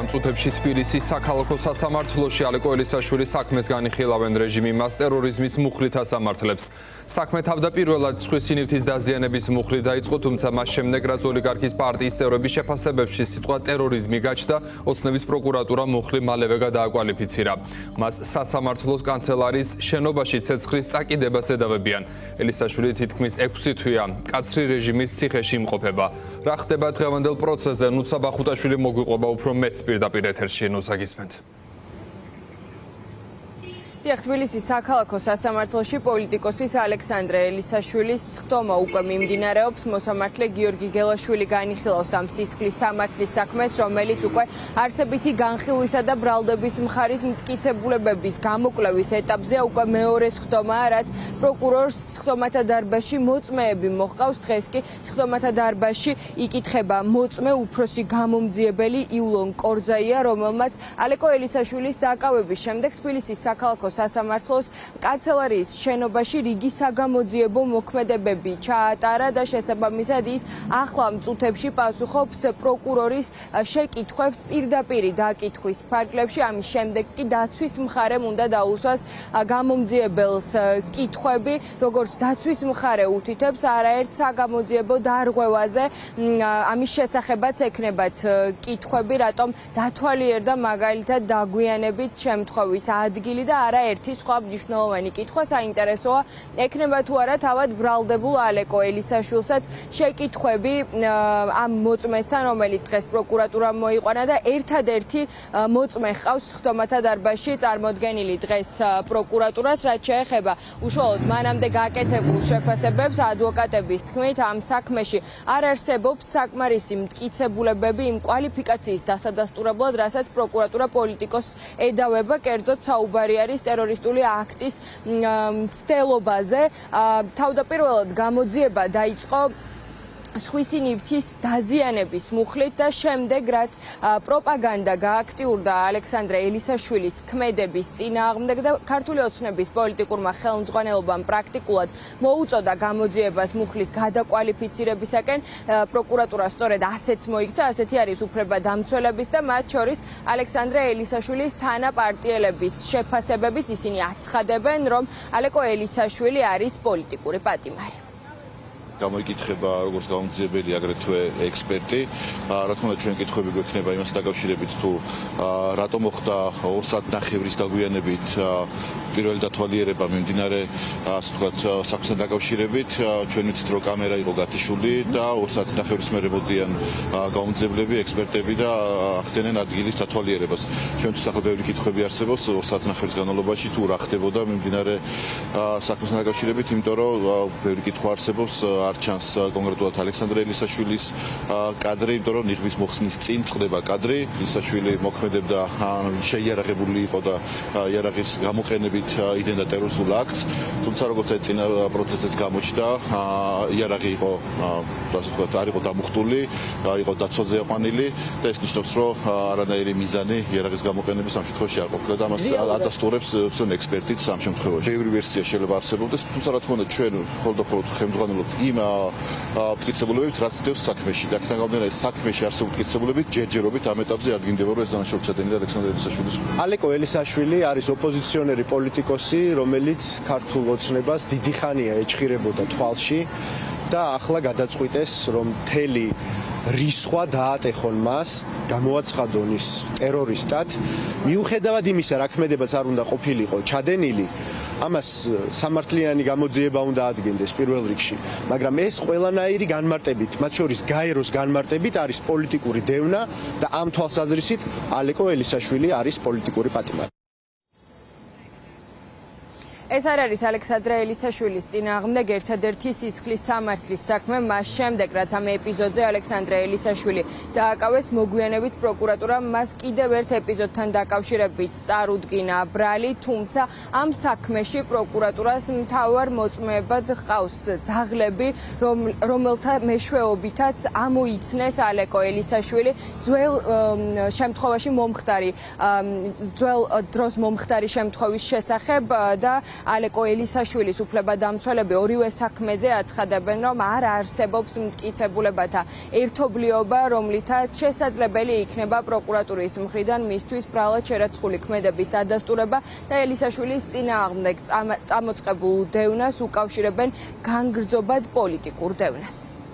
ამ წუთებში თბილისის საქალაქო სასამართლოში ალეკო ელისაშვილის საქმეს განიხილავენ რეჟიმი მას ტერორიზმის მუხლით ასამართლებს. საქმე თავდაპირველად სხვისი ნივთის დაზიანების მუხლით დაიწყო, თუმცა მას შემდეგ რაც ოლიგარქის პარტიის წევრების შეფასებებში სიტყვა ტერორიზმი გაჩნდა, ოცნების პროკურატურა მუხლი მალევე გადააკვალიფიცირა. მას სასამართლოს კანცელარიის შენობაში ცეცხლის წაკიდებას ედავებიან. ელისაშვილი თითქმის 6 თვეა კაცრი რეჟიმის ციხეში იმყოფება. რა ხდება დღევანდელ პროცესზე? ნუცა ბახუტაშვილი მოგვიყვება უფრო მეც პირდაპირ ეთერში ნუსაგისმენთ. თბილისის საქალაქო სასამართლოში პოლიტიკოსის ალექსანდრე ელისაშვილის ხდომა უკვე მიმდინარეობს. მოსამართლე გიორგი გელაშვილი განიხილავს ამ სისხლის სამართლის საქმეს, რომელიც უკვე არსებითი განხილვისა და ბრალდების მხარის მტკიცებულებების გამოკვლევის ეტაპზეა. უკვე მეორეს ხდომაა, რაც პროკურორს ხდომათა დარბაზში მოწმეები მოჰყავს. დღეს კი ხდომათა დარბაზში იკითხება მოწმე უფროსი გამომძიებელი იულონ კორძაია, რომელმაც ალეკო ელისაშვილის დაკავების შემდეგ თბილისის საქალაქო სასამართლოს კანცელარიის შენობაში რიგი საგამოძიებო მოქმედებები ჩაატარა და შესაბამისად ის ახლა წუთებში პასუხობს პროკურორის შეკითხვებს პირდაპირ დაკითხვის ფარგლებში. ამის შემდეგ კი დაცვის მხარემ უნდა დაუსვას გამომძიებელს კითხვები, როგორც დაცვის მხარე უთითებს არაერთ საგამოძიებო დარღვევაზე. ამის შესახებაც ექნებათ კითხვები, რატომ დათვალიერდა მაგალითად დაგვიანებით შემთხვევის ადგილი და ერთი სხვა მნიშვნელოვანი კითხვა საინტერესოა, ექნება თუ არა თავად ბრალდებულ ალეკო ელისაშვილსაც შეკითხვები ამ მოწმესთან, რომელიც დღეს პროკურატურამ მოიყვანა და ერთადერთი მოწმე ჰყავს ხდომათა დარბაზში წარმოდგენილი დღეს პროკურატურას, რაც შეეხება უშუალოდ მანამდე გაკეთებულ შეფასებებს. ადვოკატების თქმით, ამ საქმეში არ არსებობს საკმარისი მტკიცებულებები იმ კვალიფიკაციის დასადასტურებლად, რასაც პროკურატურა პოლიტიკოსს ედავება, კერძოდ საუბარი არის ტერორისტული აქტის მცდელობაზე. თავდაპირველად გამოძიება დაიწყო სხვისი ნივთის დაზიანების მუხლით და შემდეგ რაც პროპაგანდა გააქტიურდა ალექსანდრე ელისაშვილის ქმედების წინააღმდეგ და ქართული ოცნების პოლიტიკურმა ხელმძღვანელობამ პრაქტიკულად მოუწოდა გამოძიებას მუხლის გადაკვალიფიცირებისაკენ. პროკურატურა სწორედ ასეც მოიქცა, ასეთი არის უფლებადამცველების და მათ შორის ალექსანდრე ელისაშვილის თანაპარტიელების შეფასებებით. ისინი აცხადებენ, რომ ალეკო ელისაშვილი არის პოლიტიკური პატიმარი. გამოიკითხება როგორც გამომძიებელი, აგრეთვე ექსპერტი. რა თქმა უნდა, ჩვენ კითხვები გვექნება იმას დაკავშირებით, თუ რატომ მოხდა 2 საათნახევრის დაგვიანებით პირველი დათვალიერება მიმდინარე, ასე ვთქვათ, საქმესთან დაკავშირებით. ჩვენ ვიცით, რომ კამერა იყო გათიშული და 2 საათნახევრის მერე მოდიან გამომძიებლები, ექსპერტები და ახდენენ ადგილის დათვალიერებას. ჩვენთვის ახლა ბევრი კითხვები არსებობს 2 საათნახევრის განმავლობაში, თუ რა ხდებოდა მიმდინარე საქმესთან დაკავშირებით, იმიტომ რომ ბევრი კითხვა არსებობს. არ ჩანს კონკრეტულად ალექსანდრე ელისაშვილის კადრი, იმიტომ რომ ნიღბის მოხსნის წინ წყდება კადრი. ელისაშვილი მოქმედებდა შეიარაღებული იყო და იარაღის გამოყენებით იდენდა ტერორისტულ აქტს, თუმცა როგორც აი წინა პროცესზეც გამოჩნდა, იარაღი იყო, ასე ვთქვათ, არ იყო დამუხტული, იყო დაცვაზე აყვანილი და ეს ნიშნავს, რომ არანაირი მიზანი იარაღის გამოყენების ამ შემთხვევაში არ ყოფილა და ამას ადასტურებს ექსპერტიც ამ შემთხვევაში. ბევრი ვერსია შეიძლება არსებობდეს, თუმცა რა თქმა უნდა, ჩვენ მხოლოდ ხელმძღვანელობთ იმ მტკიცებულებებით, რაც დევს საქმეში. და აქედან გამომდინარე, საქმეში არსებული მტკიცებულებით ჯერჯერობით ამ ეტაპზე ადგინდება, რომ ეს დანაშაული ჩადენილი ალექსანდრე ელისაშვილის. ალეკო ელისაშვილი არის ოპოზიციონერი პოლიტიკოსი, რომელიც ქართულ ოცნებას დიდი ხანია ეჭხირებოდა თვალში და ახლა გადაწყვიტეს, რომ მთელი რისხვა დაატეხონ მას, გამოაცხადონ ის ტერორისტად. მიუხედავად იმისა, რა ქმედებაც არ უნდა ყოფილიყო ჩადენილი, ამას სამართლიანი გამოძიება უნდა ადგენდეს პირველ რიგში, მაგრამ ეს ყველანაირი განმარტებით, მათ შორის გაეროს განმარტებით არის პოლიტიკური დევნა და ამ თვალსაზრისით ალეკო ელისაშვილი არის პოლიტიკური პატიმარი. ეს არ არის ალექსანდრე ელისაშვილის წინააღმდეგ ერთადერთი სისხლის სამართლის საქმე. მას შემდეგ, რაც ამ ეპიზოდზე ალექსანდრე ელისაშვილი დააკავეს, მოგვიანებით პროკურატურამ მას კიდევ ერთ ეპიზოდთან დაკავშირებით წარუდგინა ბრალი, თუმცა ამ საქმეში პროკურატურას მთავარ მოწმეებად ჰყავს ძაღლები, რომელთა მეშვეობითაც ამოიცნეს ალეკო ელისაშვილი ძველ შემთხვევაში მომხდარი, ძველ დროს მომხდარი შემთხვევის შესახებ და ალეკო ელისაშვილის უფლებადამცველები ორივე საქმეზე აცხადებენ, რომ არ არსებობს მტკიცებულებათა ერთობლიობა, რომლითაც შესაძლებელი იქნება პროკურატურის მხრიდან მისთვის ბრალად შერაცხული ქმედების დადასტურება და ელისაშვილის წინააღმდეგ წამოწყებულ დევნას უკავშირებენ განგრძობად პოლიტიკურ დევნას.